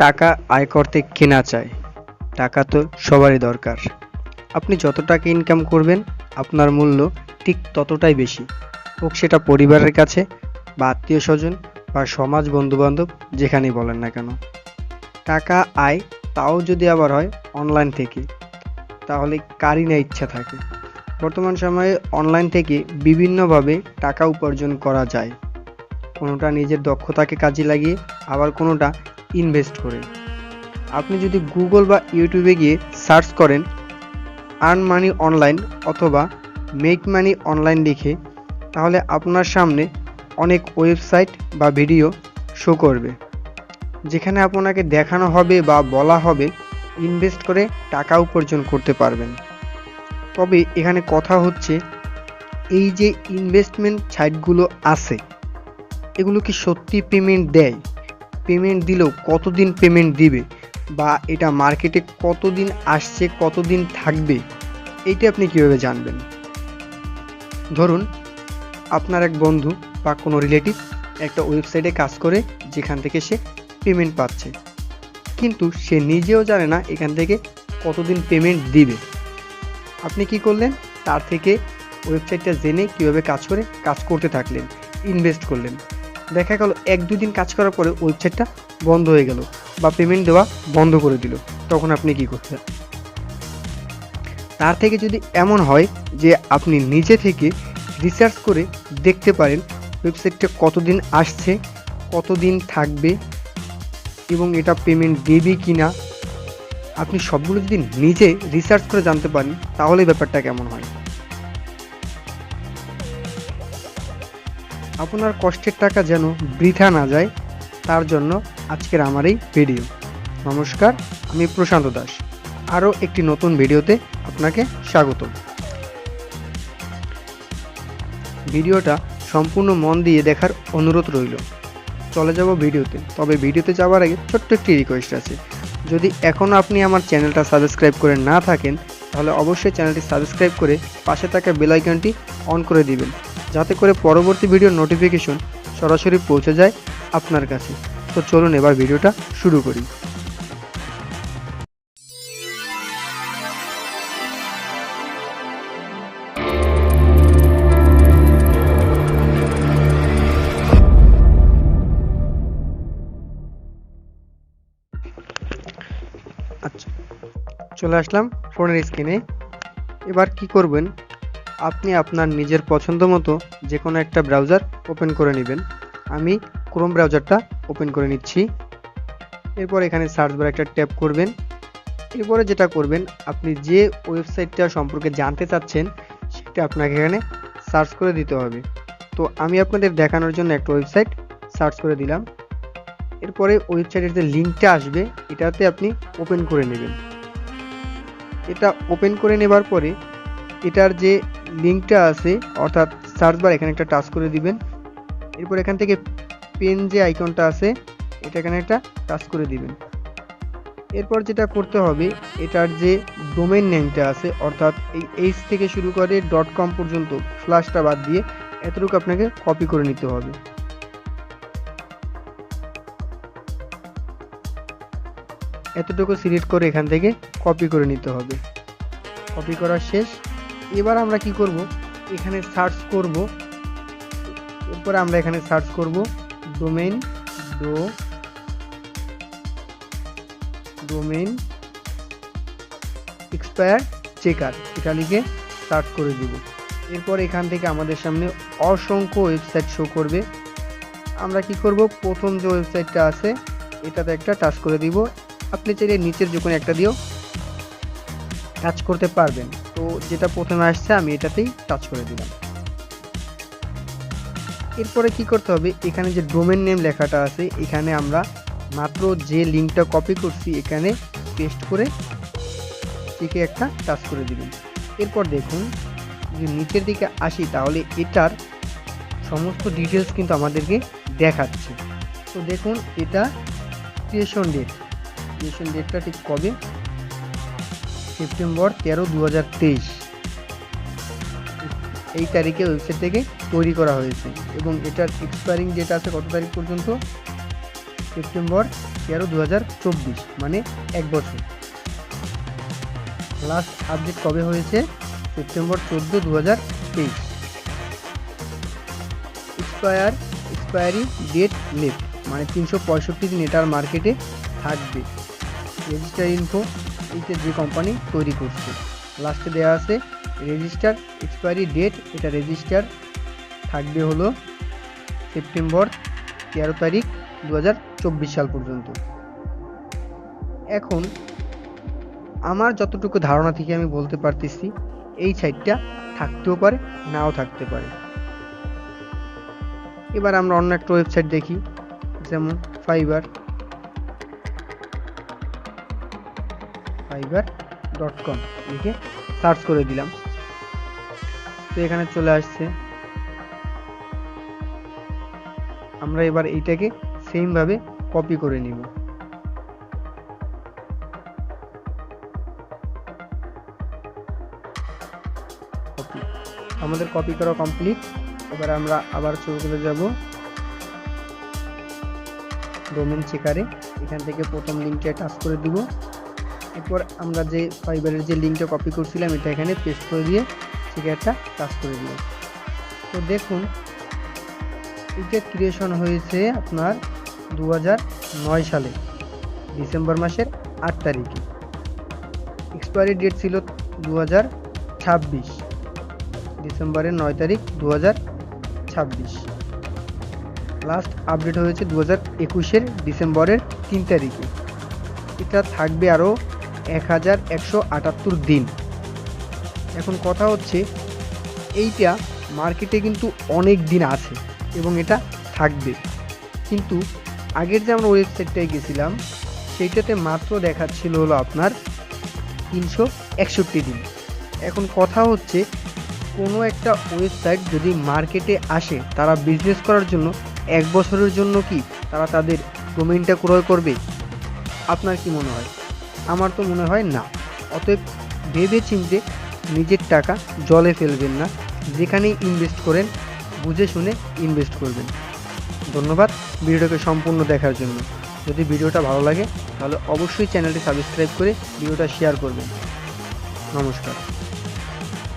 টাকা আয় করতে কে না চায়? টাকা তো সবারই দরকার। আপনি যত টাকা ইনকাম করবেন আপনার মূল্য ঠিক ততটাই বেশি। হোক সেটা পরিবারের কাছে বা আত্মীয়স্বজন বা সমাজ বন্ধু-বান্ধব যেখানেই বলেন না কেন। টাকা আয় তাও যদি আবার হয় অনলাইন থেকে, তাহলে কারই না ইচ্ছা থাকে। বর্তমান সময়ে অনলাইন থেকে বিভিন্নভাবে টাকা উপার্জন করা যায়। কোনোটা নিজের দক্ষতাকে কাজে লাগিয়ে আবার কোনোটা ইনভেস্ট করে। আপনি যদি গুগল বা ইউটিউবে গিয়ে সার্চ করেন আর্ন মানি অনলাইন অথবা মেক মানি অনলাইন লিখে, তাহলে আপনার সামনে অনেক ওয়েবসাইট বা ভিডিও শো করবে, যেখানে আপনাকে দেখানো হবে বা বলা হবে ইনভেস্ট করে টাকা উপার্জন করতে পারবেন। তবে এখানে কথা হচ্ছে, এই যে ইনভেস্টমেন্ট সাইটগুলো আছে এগুলো কি সত্যি পেমেন্ট দেয়? পেমেন্ট দিলেও কতদিন পেমেন্ট দিবে, বা এটা মার্কেটে কতদিন আসছে কতদিন থাকবে, এইটা আপনি কিভাবে জানবেন? ধরুন আপনার এক বন্ধু বা কোনো রিলেটিভ একটা ওয়েবসাইটে কাজ করে, যেখান থেকে সে পেমেন্ট পাচ্ছে, কিন্তু সে নিজেও জানে না এখান থেকে কতদিন পেমেন্ট দিবে। আপনি কি করলেন? তার থেকে ওয়েবসাইটটা জেনে কীভাবে কাজ করে কাজ করতে থাকলেন, ইনভেস্ট করলেন। দেখা গেল 1-2 দিন কাজ করার পরে ওয়েবসাইটটা বন্ধ হয়ে গেল বা পেমেন্ট দেওয়া বন্ধ করে দিল, তখন আপনি কি করতেন? তার থেকে যদি এমন হয় যে আপনি নিজে থেকে রিসার্চ করে দেখতে পারেন ওয়েবসাইটটা কতদিন আসছে, কতদিন থাকবে এবং এটা পেমেন্ট দেবে কি না, আপনি সবগুলো যদি নিজে রিসার্চ করে জানতে পারেন, তাহলে ব্যাপারটা কেমন হয়? আপনার কষ্টের টাকা যেন বৃথা না যায়, তার জন্য আজকের আমার এই ভিডিও। নমস্কার, আমি প্রশান্ত দাস। আরও একটি নতুন ভিডিওতে আপনাকে স্বাগত। ভিডিওটা সম্পূর্ণ মন দিয়ে দেখার অনুরোধ রইল। চলে যাব ভিডিওতে, তবে ভিডিওতে যাওয়ার আগে ছোট্ট একটি রিকোয়েস্ট আছে। যদি এখনও আপনি আমার চ্যানেলটা সাবস্ক্রাইব করে না থাকেন, তাহলে অবশ্যই চ্যানেলটি সাবস্ক্রাইব করে পাশে থাকা বেল আইকনটি অন করে দিবেন, যাতে করে পরবর্তী ভিডিওর নোটিফিকেশন সরাসরি পৌঁছে যায় আপনার কাছে। তো চলুন এবার ভিডিওটা শুরু করি। আচ্ছা, চলে আসলাম ফোনের স্ক্রিনে। এবার কি করবেন, আপনি আপনার নিজের পছন্দ মতো যে কোনো একটা ব্রাউজার ওপেন করে নেবেন। আমি ক্রোম ব্রাউজারটা ওপেন করে নিচ্ছি। এরপর এখানে সার্চ বারে একটা ট্যাপ করবেন। এরপরে যেটা করবেন, আপনি যে ওয়েবসাইটটা সম্পর্কে জানতে চাচ্ছেন সেটা আপনাকে এখানে সার্চ করে দিতে হবে। তো আমি আপনাদের দেখানোর জন্য একটা ওয়েবসাইট সার্চ করে দিলাম। এরপরে ওয়েবসাইটের যে লিঙ্কটা আসবে এটাতে আপনি ওপেন করে নেবেন। এটা ওপেন করে নেবার পরে এটার যে লিঙ্কটা আছে, অর্থাৎ সার্চ বার, এখানে একটা টাচ করে দিবেন। এরপর এখান থেকে পেন যে আইকনটা আছে এটা এখানে একটা টাচ করে দিবেন। এরপর যেটা করতে হবে, এটার যে ডোমেইন নেমটা আছে, অর্থাৎ এই এইচ থেকে শুরু করে .com পর্যন্ত স্ল্যাশটা বাদ দিয়ে এতটুকু আপনাকে কপি করে নিতে হবে। এতটুকু সিলেক্ট করে এখান থেকে কপি করে নিতে হবে। কপি করা শেষ। এবার আমরা কি করব, এখানে সার্চ করব। এরপর আমরা এখানে সার্চ করব ডোমেইন এক্সপায়ার চেকার, এটা লিখে সার্চ করে দিব। এরপর এখান থেকে আমাদের সামনে অসংখ্য ওয়েবসাইট শো করবে। আমরা কি করব, প্রথম যে ওয়েবসাইটটা আছে এটাতে একটা টাচ করে দিব। আপনি চাইলে নিচের যে কোনো একটা দিয়েও টাচ করতে পারবেন। তো যেটা প্রথমে আসছে আমি এটাতেই টাচ করে দিলাম। এরপরে কি করতে হবে, এখানে যে ডোমেন নেম লেখাটা আছে এখানে আমরা মাত্র যে লিঙ্কটা কপি করছি এখানে পেস্ট করে একে একটা টাচ করে দিবেন। এরপর দেখুন যদি নিচের দিকে আসি, তাহলে এটার সমস্ত ডিটেলস কিন্তু আমাদেরকে দেখাচ্ছে। তো দেখুন এটা ক্রিয়েশন ডেটটা ঠিক কবে, সেপ্টেম্বর 13, 2023 এই তারিখে ওয়েবসাইট থেকে তৈরি করা হয়েছে এবং এটার এক্সপায়ারিং ডেট আছে কত তারিখ পর্যন্ত, সেপ্টেম্বর 13 2024, মানে 1 বছর। লাস্ট আপডেট কবে হয়েছে? সেপ্টেম্বর 14 2023। এক্সপায়ারি ডেট লেফট, মানে 365 দিন এটার মার্কেটে থাকবে। রেজিস্টার ইনফো, এইটা যে কোম্পানি তৈরি করছে, লাস্টে দেওয়া আছে রেজিস্টার এক্সপায়ারি ডেট। এটা রেজিস্টার থাকবে হলো সেপ্টেম্বর 13 তারিখ 2024 সাল পর্যন্ত। এখন আমার যতটুকু ধারণা থেকে আমি বলতে পারতেছি, এই সাইটটা থাকতেও পারে, নাও থাকতে পারে। এবার আমরা অন্য একটা ওয়েবসাইট দেখি, যেমন fiverr.com লিখে সার্চ করে দিলাম, তো এখানে চলে আসছে। আমরা এবার এইটাকে সেম ভাবে কপি করে নিব। আমাদের কপি করা কমপ্লিট। এবার আমরা আবার চলে যাব ডোমেন চেকারে। এখান থেকে প্রথম লিঙ্কটা টাচ করে দিব। এরপর আমরা যে ফাইবারের যে লিঙ্কটা কপি করছিলাম এটা এখানে পেস্ট করে দিয়ে চেকারটা টাচ করে দিব। তো দেখুন, এটা ক্রিয়েশন হয়েছে আপনার 2009 সালে ডিসেম্বর মাসের 8 তারিখে। এক্সপায়ারি ডেট ছিল 2026, ডিসেম্বরের 9 তারিখ 2026। লাস্ট আপডেট হয়েছে 2021-এর ডিসেম্বরের 3 তারিখে। এটা থাকবে আরও 1178 দিন। এখন কথা হচ্ছে, এইটা মার্কেটে কিন্তু অনেক দিন আছে এবং এটা থাকবে, কিন্তু আগের যে আমরা ওয়েবসাইটটায় গেছিলাম সেইটাতে মাত্র দেখাচ্ছিল হলো আপনার 361 দিন। এখন কথা হচ্ছে, কোনো একটা ওয়েবসাইট যদি মার্কেটে আসে, তারা বিজনেস করার জন্য 1 বছরের জন্য কি তারা তাদের ডোমেইনটা ক্রয় করবে? আপনার কি মনে হয়? আমার তো মনে হয় না। অতএব ভেবে চিন্তে নিজের টাকা জলে ফেলবেন না, যেখানেই ইনভেস্ট করেন বুঝে শুনে ইনভেস্ট করবেন। ধন্যবাদ ভিডিওটাকে সম্পূর্ণ দেখার জন্য। যদি ভিডিওটা ভালো লাগে তাহলে অবশ্যই চ্যানেলটি সাবস্ক্রাইব করে ভিডিওটা শেয়ার করবেন। নমস্কার।